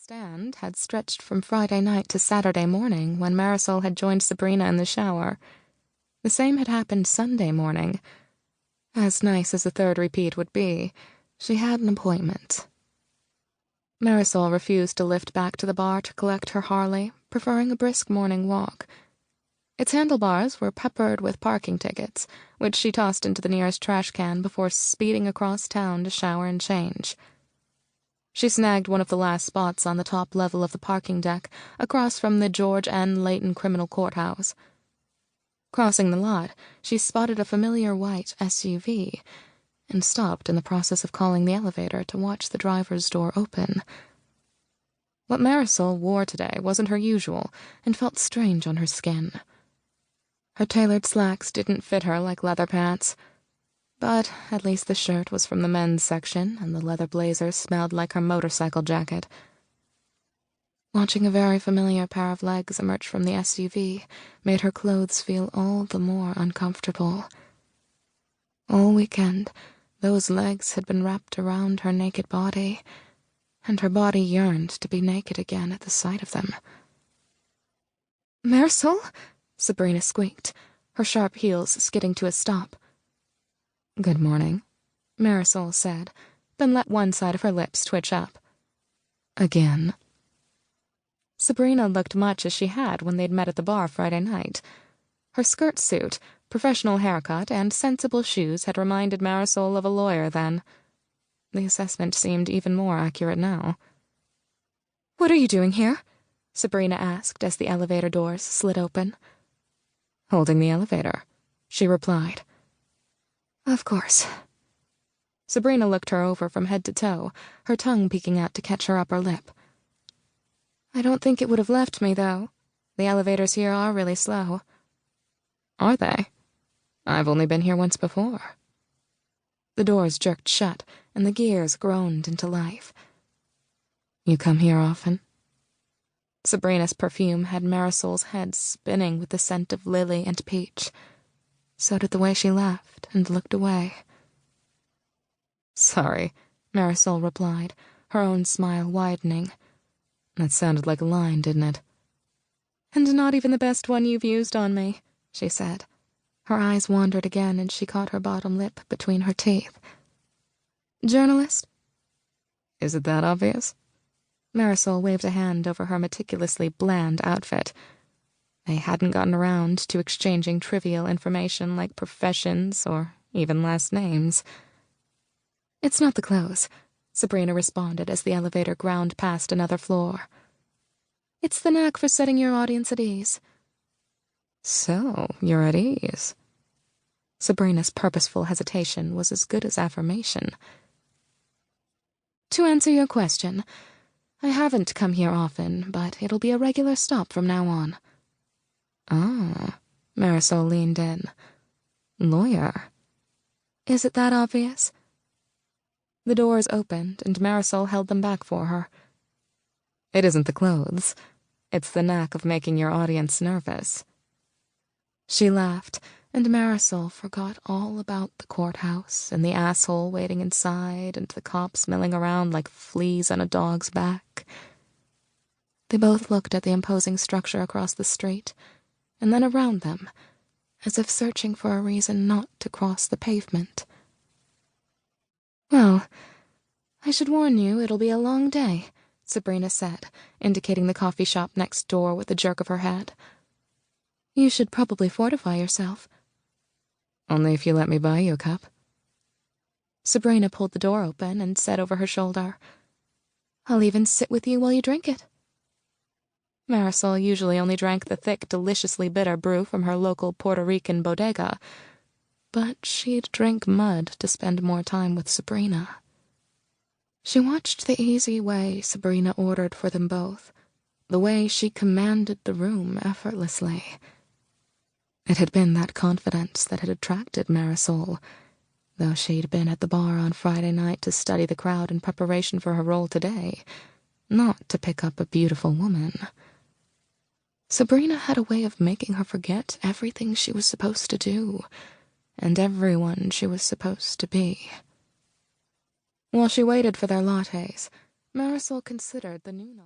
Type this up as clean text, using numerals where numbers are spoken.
stand had stretched from Friday night to Saturday morning when Marisol had joined Sabrina in the shower. The same had happened Sunday morning. As nice as the third repeat would be, she had an appointment. Marisol refused to lift back to the bar to collect her Harley, preferring a brisk morning walk. Its handlebars were peppered with parking tickets, which she tossed into the nearest trash can before speeding across town to shower and change. She snagged one of the last spots on the top level of the parking deck, across from the George N. Layton Criminal Courthouse. Crossing the lot, she spotted a familiar white SUV and stopped in the process of calling the elevator to watch the driver's door open. What Marisol wore today wasn't her usual and felt strange on her skin. Her tailored slacks didn't fit her like leather pants, but at least the shirt was from the men's section and the leather blazer smelled like her motorcycle jacket. Watching a very familiar pair of legs emerge from the SUV made her clothes feel all the more uncomfortable. All weekend, those legs had been wrapped around her naked body, and her body yearned to be naked again at the sight of them. "Marisol?" Sabrina squeaked, her sharp heels skidding to a stop. "Good morning," Marisol said, then let one side of her lips twitch up. "Again?" Sabrina looked much as she had when they'd met at the bar Friday night. Her skirt suit, professional haircut, and sensible shoes had reminded Marisol of a lawyer then. The assessment seemed even more accurate now. "What are you doing here?" Sabrina asked as the elevator doors slid open. "Holding the elevator," she replied. "Of course." Sabrina looked her over from head to toe, her tongue peeking out to catch her upper lip. "I don't think it would have left me, though. The elevators here are really slow." "Are they? I've only been here once before." The doors jerked shut, and the gears groaned into life. "You come here often?" Sabrina's perfume had Marisol's head spinning with the scent of lily and peach. So did the way she laughed and looked away. "Sorry," Marisol replied, her own smile widening. "That sounded like a line, didn't it?" "And not even the best one you've used on me," she said. Her eyes wandered again and she caught her bottom lip between her teeth. "Journalist?" "Is it that obvious?" Marisol waved a hand over her meticulously bland outfit. They hadn't gotten around to exchanging trivial information like professions or even last names. "It's not the clothes," Sabrina responded as the elevator ground past another floor. "It's the knack for setting your audience at ease." "So, you're at ease." Sabrina's purposeful hesitation was as good as affirmation. "To answer your question, I haven't come here often, but it'll be a regular stop from now on." "Ah," Marisol leaned in. "Lawyer." "Is it that obvious?" The doors opened, and Marisol held them back for her. "It isn't the clothes. It's the knack of making your audience nervous." She laughed, and Marisol forgot all about the courthouse and the asshole waiting inside and the cops milling around like fleas on a dog's back. They both looked at the imposing structure across the street, and then around them, as if searching for a reason not to cross the pavement. "Well, I should warn you it'll be a long day," Sabrina said, indicating the coffee shop next door with a jerk of her head. "You should probably fortify yourself." "Only if you let me buy you a cup." Sabrina pulled the door open and said over her shoulder, "I'll even sit with you while you drink it." Marisol usually only drank the thick, deliciously bitter brew from her local Puerto Rican bodega, but she'd drink mud to spend more time with Sabrina. She watched the easy way Sabrina ordered for them both, the way she commanded the room effortlessly. It had been that confidence that had attracted Marisol, though she'd been at the bar on Friday night to study the crowd in preparation for her role today, not to pick up a beautiful woman. Sabrina had a way of making her forget everything she was supposed to do, and everyone she was supposed to be. While she waited for their lattes, Marisol considered the new novel.